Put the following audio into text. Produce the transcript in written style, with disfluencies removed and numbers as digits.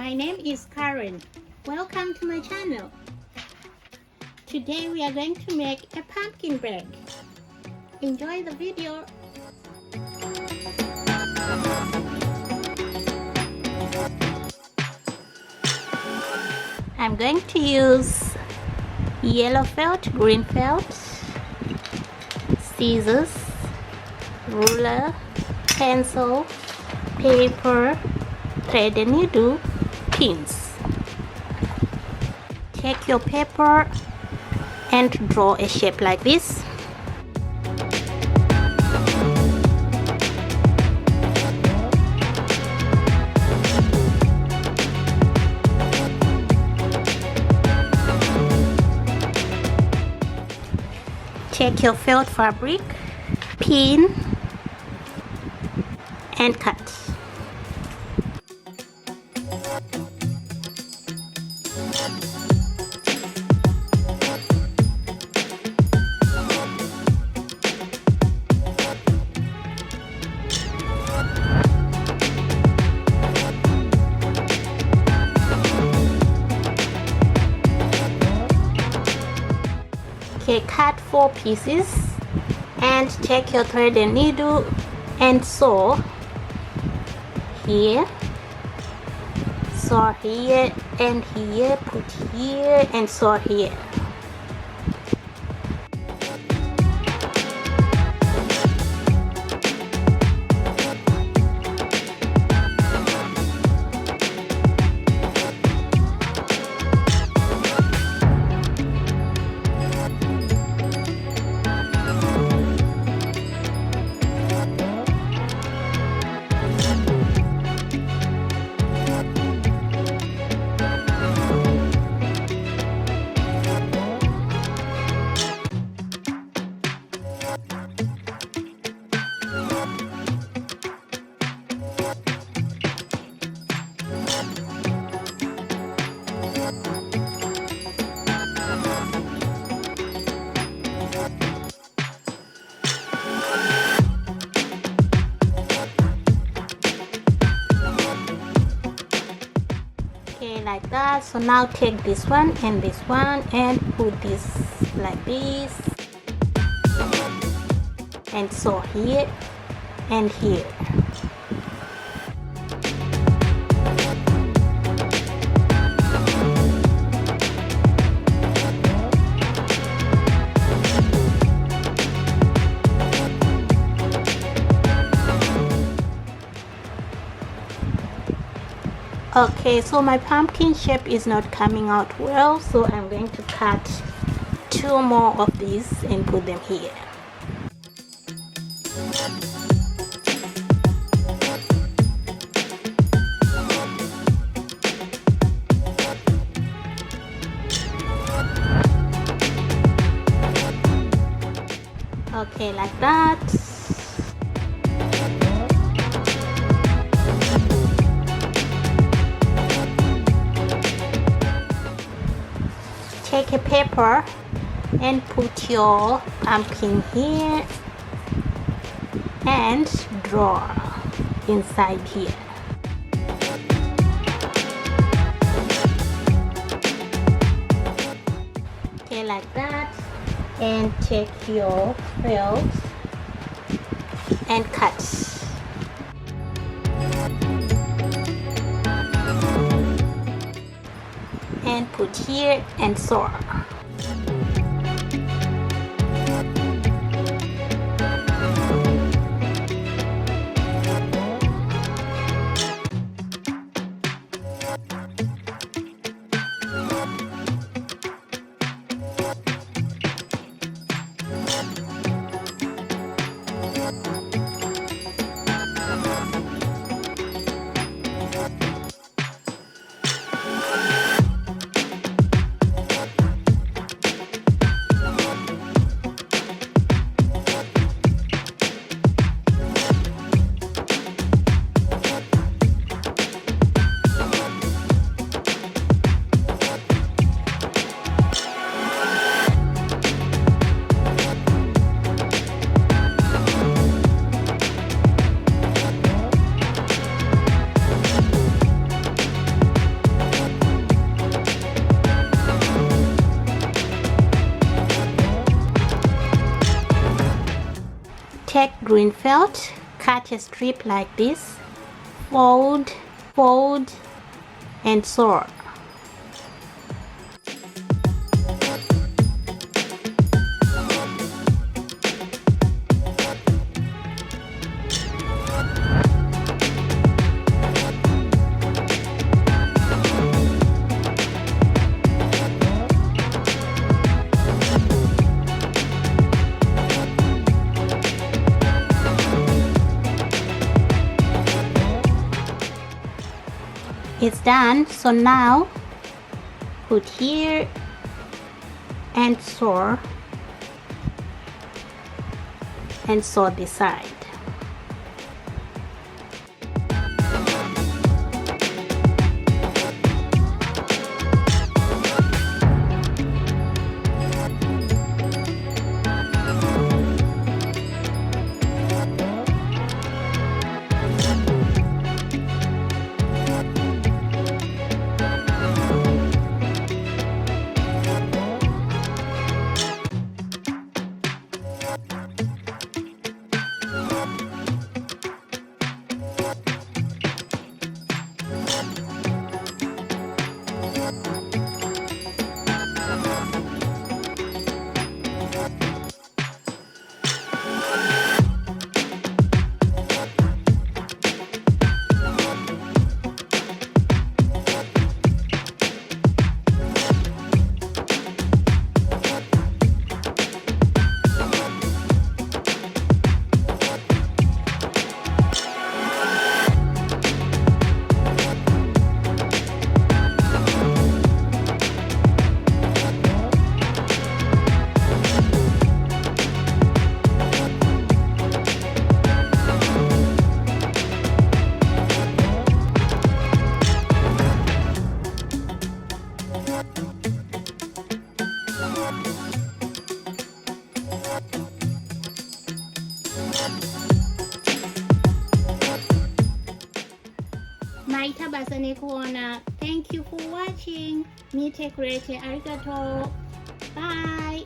My name is Karen. Welcome to my channel. Today we are going to make a pumpkin bread. Enjoy the video. I'm going to use yellow felt, green felt, scissors, ruler, pencil, paper, thread and needle, pins. Take your paper and draw a shape like this. Take your felt fabric, pin and cut. Okay, cut 4 pieces and take your thread and needle and sew here, sew here and here, put here and sew here. Okay, like that. So now take this one and put this like this and sew here and here. Okay, so my pumpkin shape is not coming out well, so I'm going to cut 2 more of these and put them here. Okay, like that. Take a paper and put your pumpkin here and draw inside here. Okay, like that. And take your felt and cut. And put here and sew. green felt, cut a strip like this, fold, fold, and sew. It's done. So now put here and sew this side. Maitabasane kuona. Thank you for watching. Mite kurete arigato. Bye.